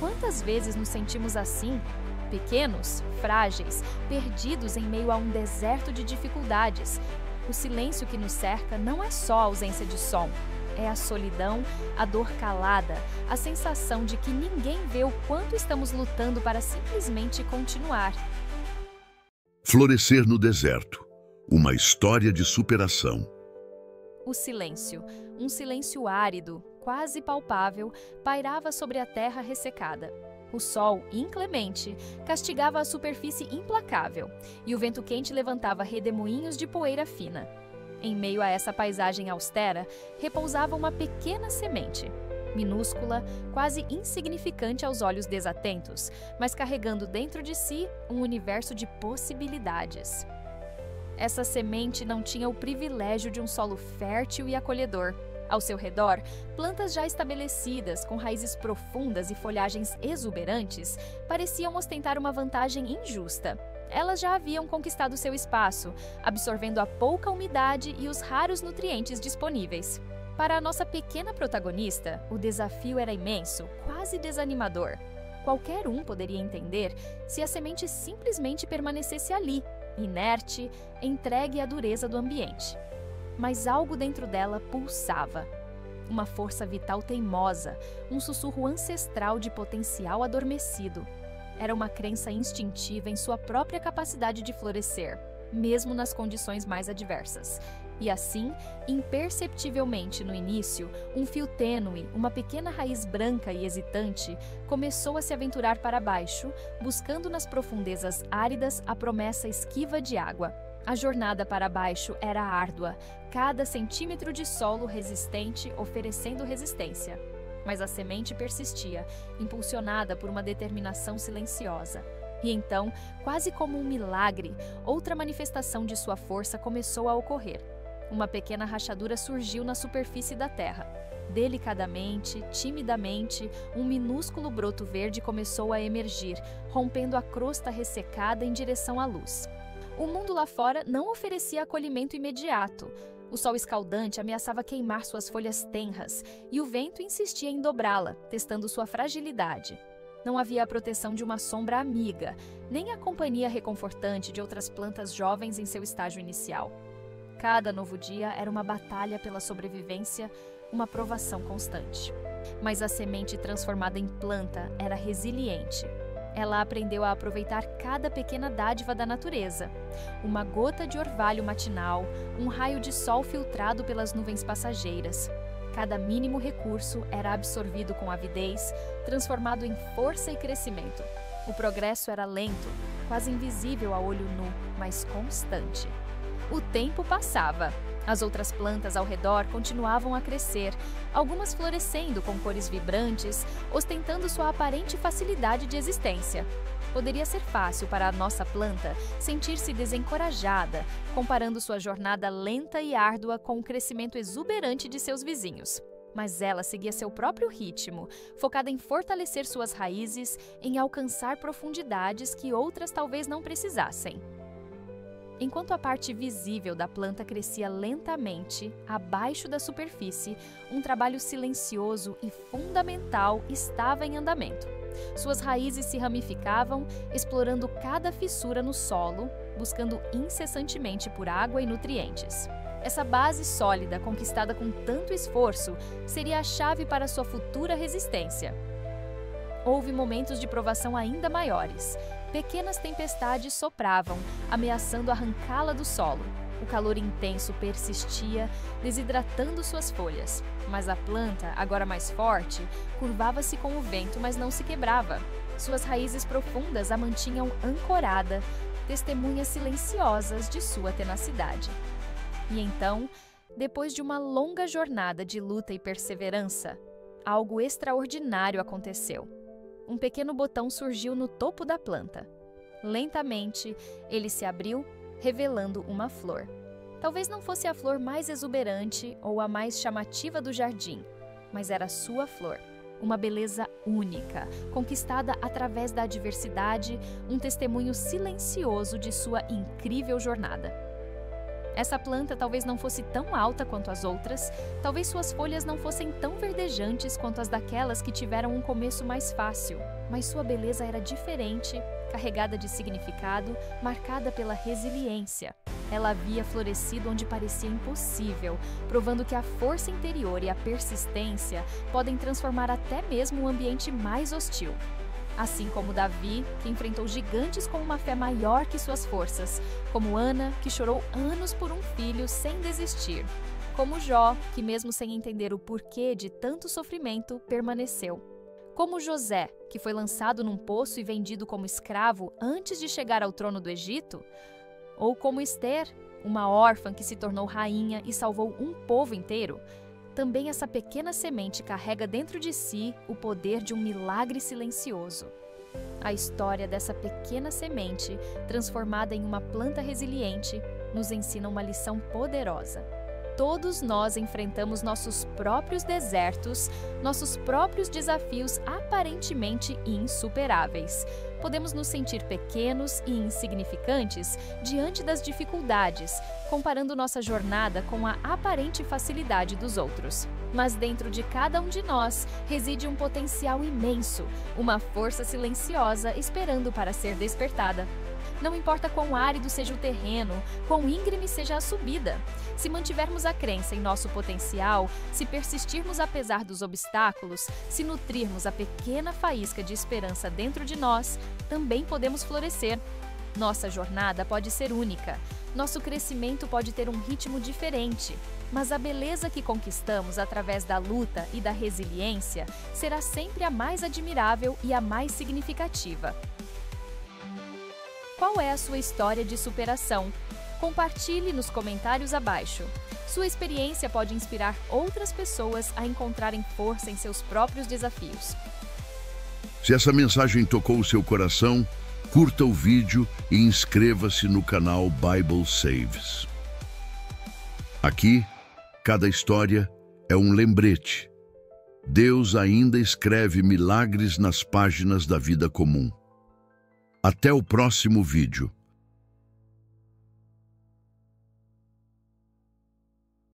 Quantas vezes nos sentimos assim? Pequenos, frágeis, perdidos em meio a um deserto de dificuldades. O silêncio que nos cerca não é só a ausência de som. É a solidão, a dor calada, a sensação de que ninguém vê o quanto estamos lutando para simplesmente continuar. Florescer no deserto. Uma história de superação. O silêncio, um silêncio árido, quase palpável, pairava sobre a terra ressecada. O sol, inclemente, castigava a superfície implacável, e o vento quente levantava redemoinhos de poeira fina. Em meio a essa paisagem austera, repousava uma pequena semente. Minúscula, quase insignificante aos olhos desatentos, mas carregando dentro de si um universo de possibilidades. Essa semente não tinha o privilégio de um solo fértil e acolhedor. Ao seu redor, plantas já estabelecidas, com raízes profundas e folhagens exuberantes, pareciam ostentar uma vantagem injusta. Elas já haviam conquistado seu espaço, absorvendo a pouca umidade e os raros nutrientes disponíveis. Para a nossa pequena protagonista, o desafio era imenso, quase desanimador. Qualquer um poderia entender se a semente simplesmente permanecesse ali, inerte, entregue à dureza do ambiente. Mas algo dentro dela pulsava. Uma força vital teimosa, um sussurro ancestral de potencial adormecido. Era uma crença instintiva em sua própria capacidade de florescer, mesmo nas condições mais adversas. E assim, imperceptivelmente no início, um fio tênue, uma pequena raiz branca e hesitante, começou a se aventurar para baixo, buscando nas profundezas áridas a promessa esquiva de água. A jornada para baixo era árdua, cada centímetro de solo resistente oferecendo resistência. Mas a semente persistia, impulsionada por uma determinação silenciosa. E então, quase como um milagre, outra manifestação de sua força começou a ocorrer. Uma pequena rachadura surgiu na superfície da terra. Delicadamente, timidamente, um minúsculo broto verde começou a emergir, rompendo a crosta ressecada em direção à luz. O mundo lá fora não oferecia acolhimento imediato. O sol escaldante ameaçava queimar suas folhas tenras e o vento insistia em dobrá-la, testando sua fragilidade. Não havia a proteção de uma sombra amiga, nem a companhia reconfortante de outras plantas jovens em seu estágio inicial. Cada novo dia era uma batalha pela sobrevivência, uma provação constante. Mas a semente transformada em planta era resiliente. Ela aprendeu a aproveitar cada pequena dádiva da natureza. Uma gota de orvalho matinal, um raio de sol filtrado pelas nuvens passageiras. Cada mínimo recurso era absorvido com avidez, transformado em força e crescimento. O progresso era lento, quase invisível a olho nu, mas constante. O tempo passava. As outras plantas ao redor continuavam a crescer, algumas florescendo com cores vibrantes, ostentando sua aparente facilidade de existência. Poderia ser fácil para a nossa planta sentir-se desencorajada, comparando sua jornada lenta e árdua com o crescimento exuberante de seus vizinhos. Mas ela seguia seu próprio ritmo, focada em fortalecer suas raízes, em alcançar profundidades que outras talvez não precisassem. Enquanto a parte visível da planta crescia lentamente, abaixo da superfície, um trabalho silencioso e fundamental estava em andamento. Suas raízes se ramificavam, explorando cada fissura no solo, buscando incessantemente por água e nutrientes. Essa base sólida, conquistada com tanto esforço, seria a chave para sua futura resistência. Houve momentos de provação ainda maiores. Pequenas tempestades sopravam, ameaçando arrancá-la do solo. O calor intenso persistia, desidratando suas folhas. Mas a planta, agora mais forte, curvava-se com o vento, mas não se quebrava. Suas raízes profundas a mantinham ancorada, testemunhas silenciosas de sua tenacidade. E então, depois de uma longa jornada de luta e perseverança, algo extraordinário aconteceu. Um pequeno botão surgiu no topo da planta. Lentamente, ele se abriu, revelando uma flor. Talvez não fosse a flor mais exuberante ou a mais chamativa do jardim, mas era sua flor. Uma beleza única, conquistada através da adversidade, um testemunho silencioso de sua incrível jornada. Essa planta talvez não fosse tão alta quanto as outras, talvez suas folhas não fossem tão verdejantes quanto as daquelas que tiveram um começo mais fácil. mas sua beleza era diferente, carregada de significado, marcada pela resiliência. Ela havia florescido onde parecia impossível, provando que a força interior e a persistência podem transformar até mesmo um ambiente mais hostil. Assim como Davi, que enfrentou gigantes com uma fé maior que suas forças, como Ana, que chorou anos por um filho sem desistir, como Jó, que mesmo sem entender o porquê de tanto sofrimento, permaneceu, como José, que foi lançado num poço e vendido como escravo antes de chegar ao trono do Egito, ou como Ester, uma órfã que se tornou rainha e salvou um povo inteiro. Também essa pequena semente carrega dentro de si o poder de um milagre silencioso. A história dessa pequena semente, transformada em uma planta resiliente, nos ensina uma lição poderosa. Todos nós enfrentamos nossos próprios desertos, nossos próprios desafios aparentemente insuperáveis. Podemos nos sentir pequenos e insignificantes diante das dificuldades, comparando nossa jornada com a aparente facilidade dos outros. Mas dentro de cada um de nós reside um potencial imenso, uma força silenciosa esperando para ser despertada. Não importa quão árido seja o terreno, quão íngreme seja a subida. Se mantivermos a crença em nosso potencial, se persistirmos apesar dos obstáculos, se nutrirmos a pequena faísca de esperança dentro de nós, também podemos florescer. Nossa jornada pode ser única. Nosso crescimento pode ter um ritmo diferente. Mas a beleza que conquistamos através da luta e da resiliência será sempre a mais admirável e a mais significativa. Qual é a sua história de superação? Compartilhe nos comentários abaixo. Sua experiência pode inspirar outras pessoas a encontrarem força em seus próprios desafios. Se essa mensagem tocou o seu coração, curta o vídeo e inscreva-se no canal Bible Saves. Aqui, cada história é um lembrete. Deus ainda escreve milagres nas páginas da vida comum. Até o próximo vídeo.